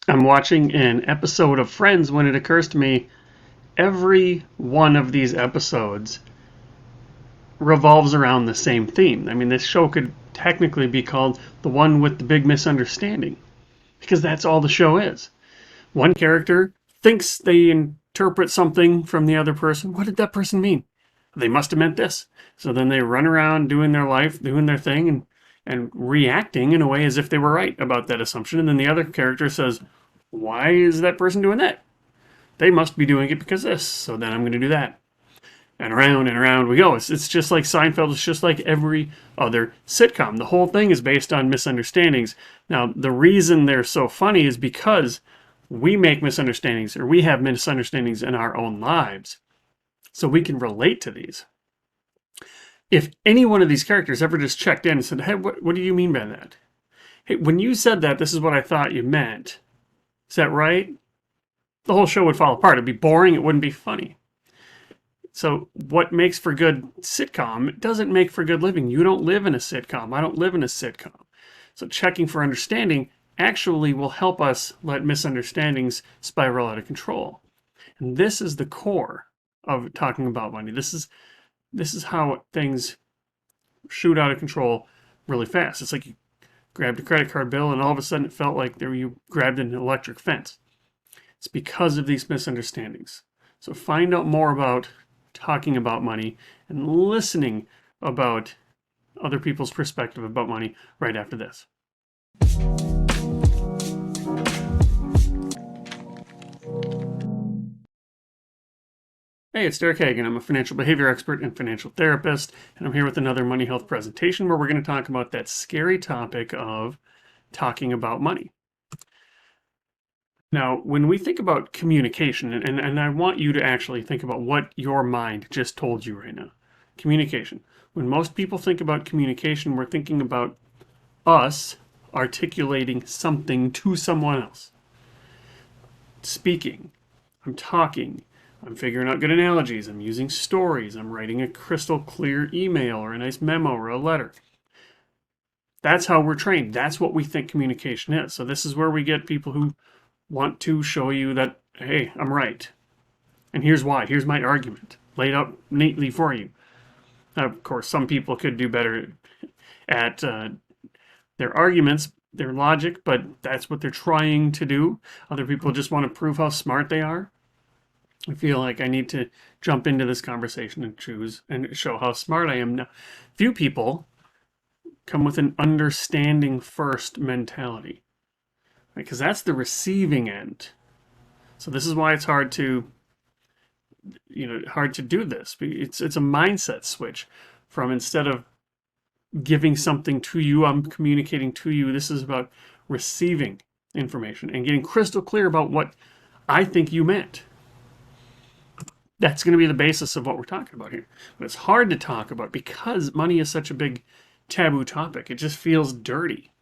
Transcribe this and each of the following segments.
I'm watching an episode of Friends when it occurs to me every one of these episodes revolves around the same theme. I mean, this show could technically be called the one with the big misunderstanding because that's all the show is. One character thinks they interpret something from the other person. What did that person mean? They must have meant this. So then they run around doing their life, doing their thing, and reacting in a way as if they were right about that assumption. And then the other character says, why is that person doing that? They must be doing it because this. So then I'm going to do that. And around we go. It's just like Seinfeld. It's just like every other sitcom. The whole thing is based on misunderstandings. Now, the reason they're so funny is because we make misunderstandings, or we have misunderstandings in our own lives. So we can relate to these. If any one of these characters ever just checked in and said, hey, what do you mean by that? Hey, when you said that, this is what I thought you meant. Is that right? The whole show would fall apart. It'd be boring. It wouldn't be funny. So what makes for good sitcom doesn't make for good living. You don't live in a sitcom. I don't live in a sitcom. So checking for understanding actually will help us let misunderstandings spiral out of control. And this is the core of talking about money. This is how things shoot out of control really fast. It's like you grabbed a credit card bill and all of a sudden it felt like you grabbed an electric fence. It's because of these misunderstandings. So find out more about talking about money and listening about other people's perspective about money right after this. Hey, it's Derek Hagan. I'm a financial behavior expert and financial therapist, and I'm here with another Money Health presentation where we're going to talk about that scary topic of talking about money. Now, when we think about communication, and I want you to actually think about what your mind just told you right now. Communication. When most people think about communication, we're thinking about us articulating something to someone else. Speaking. I'm talking. I'm figuring out good analogies. I'm using stories. I'm writing a crystal clear email or a nice memo or a letter. That's how we're trained. That's what we think communication is. So this is where we get people who want to show you that, hey, I'm right. And here's why. Here's my argument laid out neatly for you. Now, of course, some people could do better at their arguments, their logic, but that's what they're trying to do. Other people just want to prove how smart they are. I feel like I need to jump into this conversation and choose and show how smart I am. Now, few people come with an understanding first mentality. Because that's the receiving end. So this is why it's hard to do this. It's a mindset switch from instead of giving something to you, I'm communicating to you. This is about receiving information and getting crystal clear about what I think you meant. That's going to be the basis of what we're talking about here. But it's hard to talk about because money is such a big taboo topic. It just feels dirty.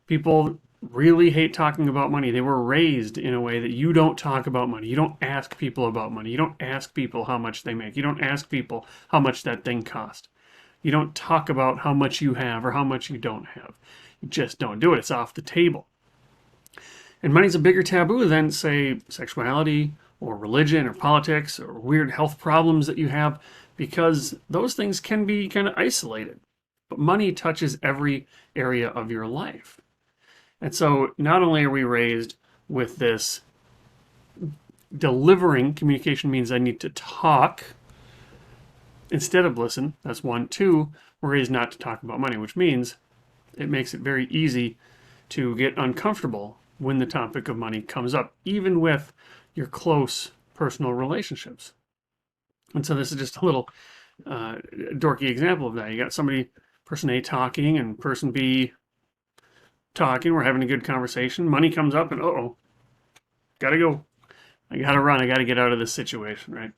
People really hate talking about money. They were raised in a way that you don't talk about money. You don't ask people about money. You don't ask people how much they make. You don't ask people how much that thing cost. You don't talk about how much you have or how much you don't have. You just don't do it. It's off the table. And money's a bigger taboo than, say, sexuality or religion or politics or weird health problems that you have, because those things can be kind of isolated. But money touches every area of your life. And so not only are we raised with this delivering, communication means I need to talk instead of listen. That's one. Two, we're raised not to talk about money, which means it makes it very easy to get uncomfortable when the topic of money comes up, even with your close personal relationships. And so this is just a little dorky example of that. You got person A talking and person B talking, we're having a good conversation, money comes up and gotta go. I gotta run, I gotta get out of this situation, right?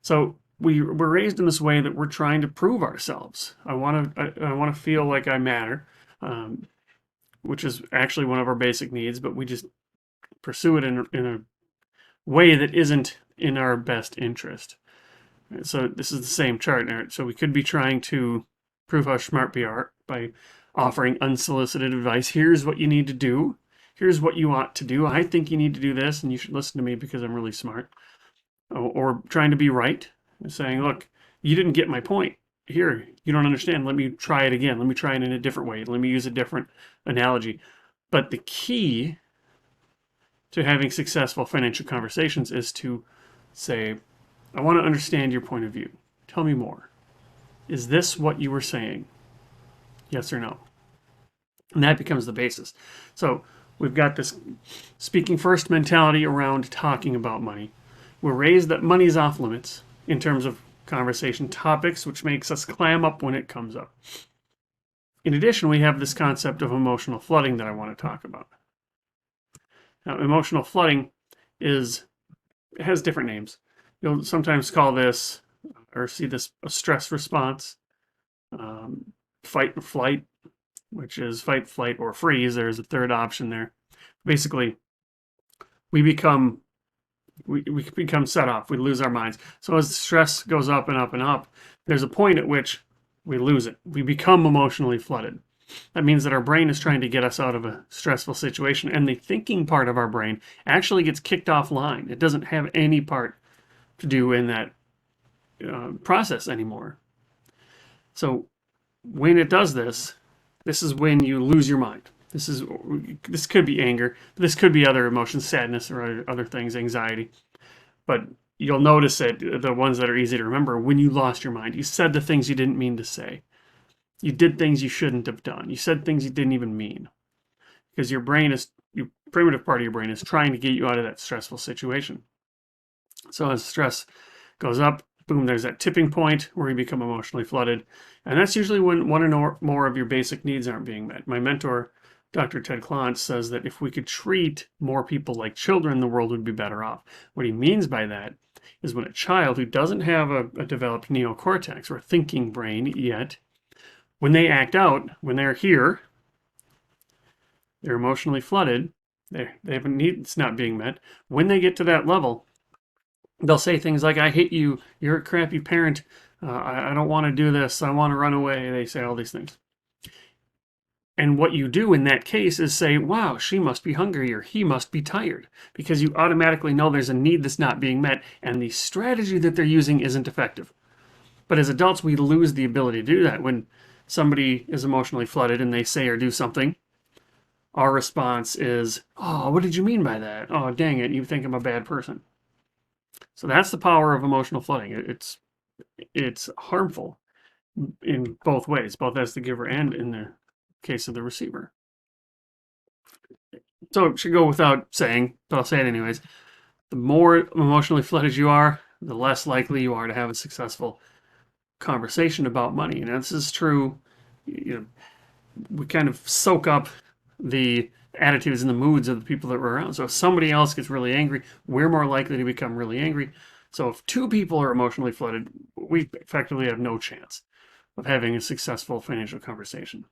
So we're raised in this way that we're trying to prove ourselves. I want to feel like I matter, which is actually one of our basic needs, but we just pursue it in a way that isn't in our best interest. Right? So this is the same chart. Right? So we could be trying to prove how smart we are by offering unsolicited advice. Here's what you need to do. here's what you ought to do. I think you need to do this, and you should listen to me because I'm really smart. Or trying to be right and saying, look, you didn't get my point. Here, you don't understand. Let me try it again. Let me try it in a different way. Let me use a different analogy. But the key to having successful financial conversations is to say, I want to understand your point of view. Tell me more. Is this what you were saying? Yes or no? And that becomes the basis. So we've got this speaking first mentality around talking about money. We're raised that money's off limits in terms of conversation topics, which makes us clam up when it comes up. In addition, we have this concept of emotional flooding that I want to talk about. Now, emotional flooding has different names. You'll sometimes call this or see this a stress response, fight and flight, which is fight, flight, or freeze. There's a third option there. Basically, we become set off. We lose our minds. So as the stress goes up and up and up, there's a point at which we lose it. We become emotionally flooded. That means that our brain is trying to get us out of a stressful situation, and the thinking part of our brain actually gets kicked offline. It doesn't have any part to do in that process anymore. So when it does this, this is when you lose your mind. This could be anger, but this could be other emotions, sadness, or other things, anxiety. But you'll notice that the ones that are easy to remember, when you lost your mind, you said the things you didn't mean to say. You did things you shouldn't have done. You said things you didn't even mean. Because your primitive part of your brain is trying to get you out of that stressful situation. So as stress goes up, boom, there's that tipping point where you become emotionally flooded. And that's usually when one or more of your basic needs aren't being met. My mentor, Dr. Ted Klontz, says that if we could treat more people like children, the world would be better off. What he means by that is when a child who doesn't have a developed neocortex or thinking brain yet, when they act out, when they're here, they're emotionally flooded, they have a need that's not being met. When they get to that level, they'll say things like, I hate you, you're a crappy parent, I don't want to do this, I want to run away. They say all these things. And what you do in that case is say, wow, she must be hungry or he must be tired, because you automatically know there's a need that's not being met and the strategy that they're using isn't effective. But as adults, we lose the ability to do that. When somebody is emotionally flooded and they say or do something, our response is, oh, what did you mean by that? Oh, dang it, you think I'm a bad person. So that's the power of emotional flooding. It's harmful in both ways, both as the giver and in the case of the receiver. So it should go without saying, but I'll say it anyways. The more emotionally flooded you are, the less likely you are to have a successful conversation about money. And this is true, we kind of soak up the attitudes and the moods of the people that we're around. So if somebody else gets really angry, we're more likely to become really angry. So if two people are emotionally flooded, we effectively have no chance of having a successful financial conversation.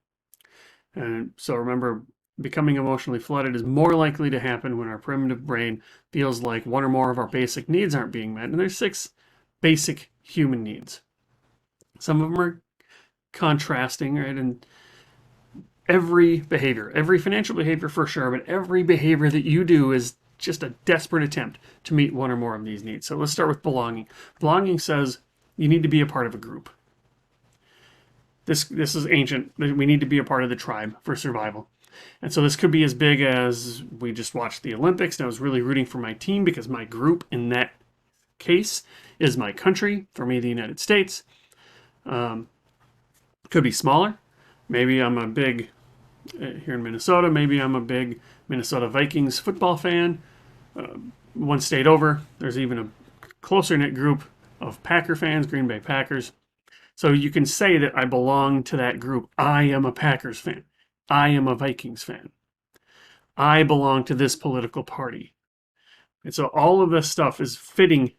And so remember, becoming emotionally flooded is more likely to happen when our primitive brain feels like one or more of our basic needs aren't being met. And there's 6 basic human needs. Some of them are contrasting, right? And every behavior, every financial behavior for sure, but every behavior that you do is just a desperate attempt to meet one or more of these needs. So let's start with belonging. Belonging says you need to be a part of a group. This is ancient. We need to be a part of the tribe for survival. And so this could be as big as we just watched the Olympics and I was really rooting for my team because my group in that case is my country, for me, the United States. Could be smaller. Maybe I'm a big, here in Minnesota, maybe I'm a big Minnesota Vikings football fan. One state over, there's even a closer knit group of Packer fans, Green Bay Packers. So you can say that I belong to that group. I am a Packers fan. I am a Vikings fan. I belong to this political party. And so all of this stuff is fitting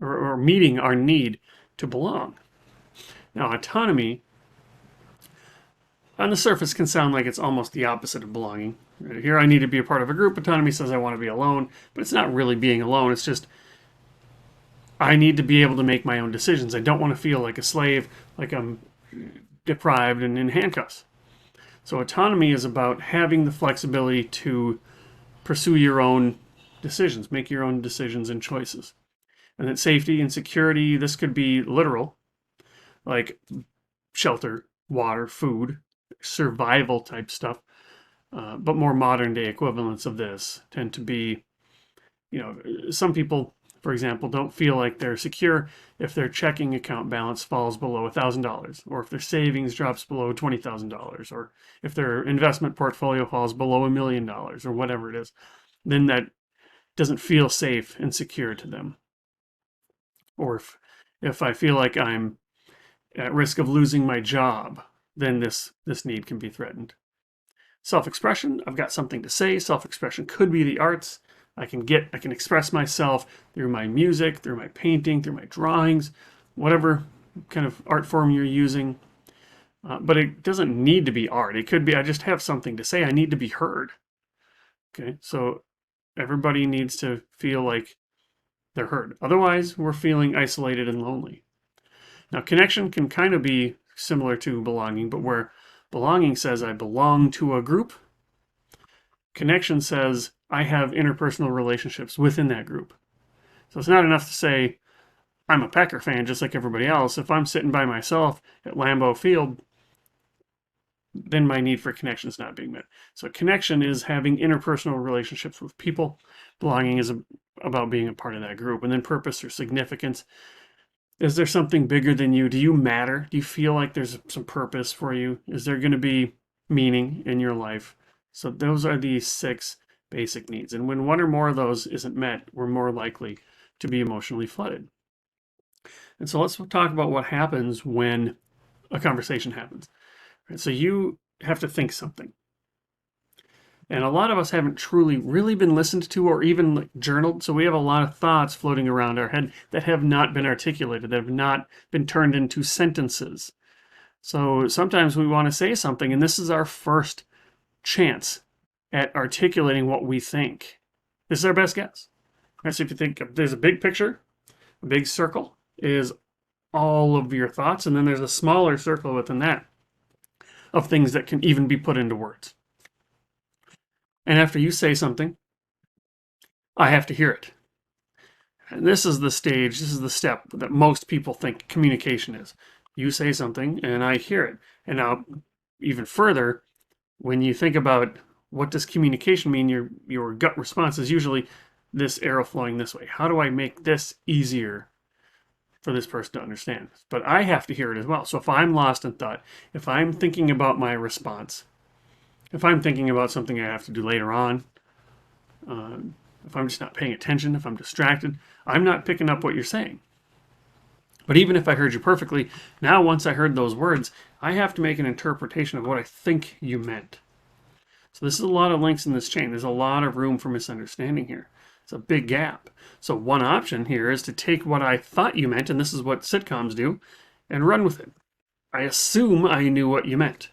or meeting our need to belong. Now, autonomy on the surface can sound like it's almost the opposite of belonging. Here I need to be a part of a group. Autonomy says I want to be alone, but it's not really being alone. It's just I need to be able to make my own decisions. I don't want to feel like a slave, like I'm deprived and in handcuffs. So autonomy is about having the flexibility to pursue your own decisions, make your own decisions and choices. And that safety and security, this could be literal, like shelter, water, food, survival type stuff. But more modern day equivalents of this tend to be, some people, for example, don't feel like they're secure if their checking account balance falls below $1,000, or if their savings drops below $20,000, or if their investment portfolio falls below $1 million, or whatever it is. Then that doesn't feel safe and secure to them. Or if I feel like I'm at risk of losing my job, then this need can be threatened. Self-expression, I've got something to say. Self-expression could be the arts. I can express myself through my music, through my painting, through my drawings, whatever kind of art form you're using. But it doesn't need to be art. It could be, I just have something to say. I need to be heard. Okay, so everybody needs to feel like they're heard. Otherwise, we're feeling isolated and lonely. Now, connection can kind of be similar to belonging, but where belonging says I belong to a group, connection says I have interpersonal relationships within that group. So it's not enough to say I'm a Packer fan just like everybody else. If I'm sitting by myself at Lambeau Field, then my need for connection is not being met. So connection is having interpersonal relationships with people. Belonging is about being a part of that group. And then purpose or significance. Is there something bigger than you? Do you matter? Do you feel like there's some purpose for you? Is there going to be meaning in your life? So those are the 6 basic needs. And when one or more of those isn't met, we're more likely to be emotionally flooded. And so let's talk about what happens when a conversation happens. So you have to think something. And a lot of us haven't truly really been listened to or even journaled. So we have a lot of thoughts floating around our head that have not been articulated, that have not been turned into sentences. So sometimes we want to say something, and this is our first chance at articulating what we think. This is our best guess. Right, so if you think there's a big picture, a big circle is all of your thoughts, and then there's a smaller circle within that of things that can even be put into words. And after you say something, I have to hear it. And this is the stage, this is the step that most people think communication is. You say something and I hear it. And now, even further, when you think about what does communication mean, your gut response is usually this arrow flowing this way. How do I make this easier for this person to understand? But I have to hear it as well. So if I'm lost in thought, if I'm thinking about my response, if I'm thinking about something I have to do later on, if I'm just not paying attention, if I'm distracted, I'm not picking up what you're saying. But even if I heard you perfectly, now once I heard those words, I have to make an interpretation of what I think you meant. So this is a lot of links in this chain. There's a lot of room for misunderstanding here. It's a big gap. So one option here is to take what I thought you meant, and this is what sitcoms do, and run with it. I assume I knew what you meant.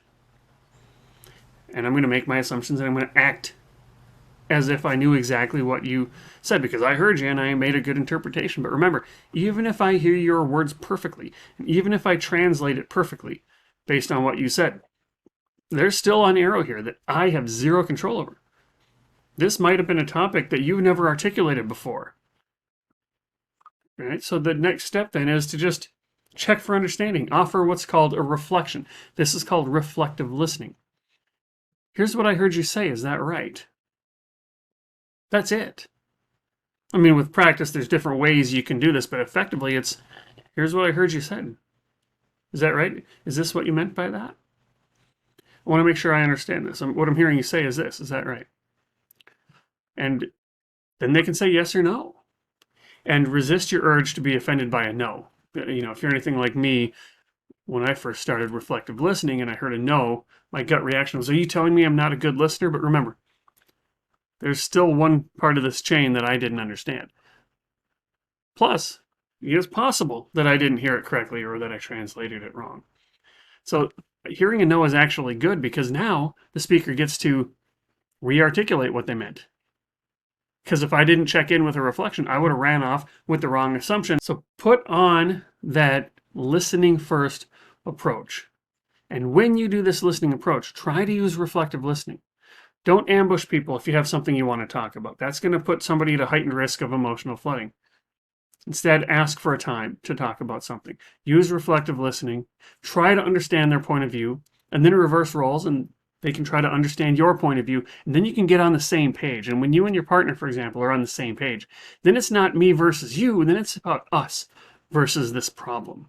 And I'm going to make my assumptions, and I'm going to act as if I knew exactly what you said, because I heard you and I made a good interpretation. But remember, even if I hear your words perfectly, and even if I translate it perfectly based on what you said, there's still an arrow here that I have zero control over. This might have been a topic that you've never articulated before. All right, so the next step then is to just check for understanding, offer what's called a reflection. This is called reflective listening. Here's what I heard you say, is that right? That's it. I mean, with practice, there's different ways you can do this, but effectively it's, here's what I heard you said. Is that right? Is this what you meant by that? I want to make sure I understand this. What I'm hearing you say is this. Is that right? And then they can say yes or no. And resist your urge to be offended by a no. You know, if you're anything like me, when I first started reflective listening and I heard a no, my gut reaction was, are you telling me I'm not a good listener? But remember, there's still one part of this chain that I didn't understand. Plus, it is possible that I didn't hear it correctly or that I translated it wrong. So hearing a no is actually good, because now the speaker gets to re-articulate what they meant. Because if I didn't check in with a reflection, I would have ran off with the wrong assumption. So put on that listening first approach. And when you do this listening approach, try to use reflective listening. Don't ambush people if you have something you want to talk about. That's going to put somebody at a heightened risk of emotional flooding. Instead, ask for a time to talk about something. Use reflective listening. Try to understand their point of view, and then reverse roles, and they can try to understand your point of view, and then you can get on the same page. And when you and your partner, for example, are on the same page, then it's not me versus you, and then it's about us versus this problem.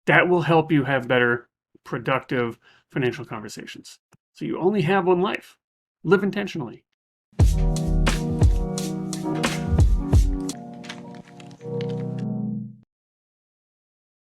That will help you have better, productive financial conversations. So you only have one life. Live intentionally.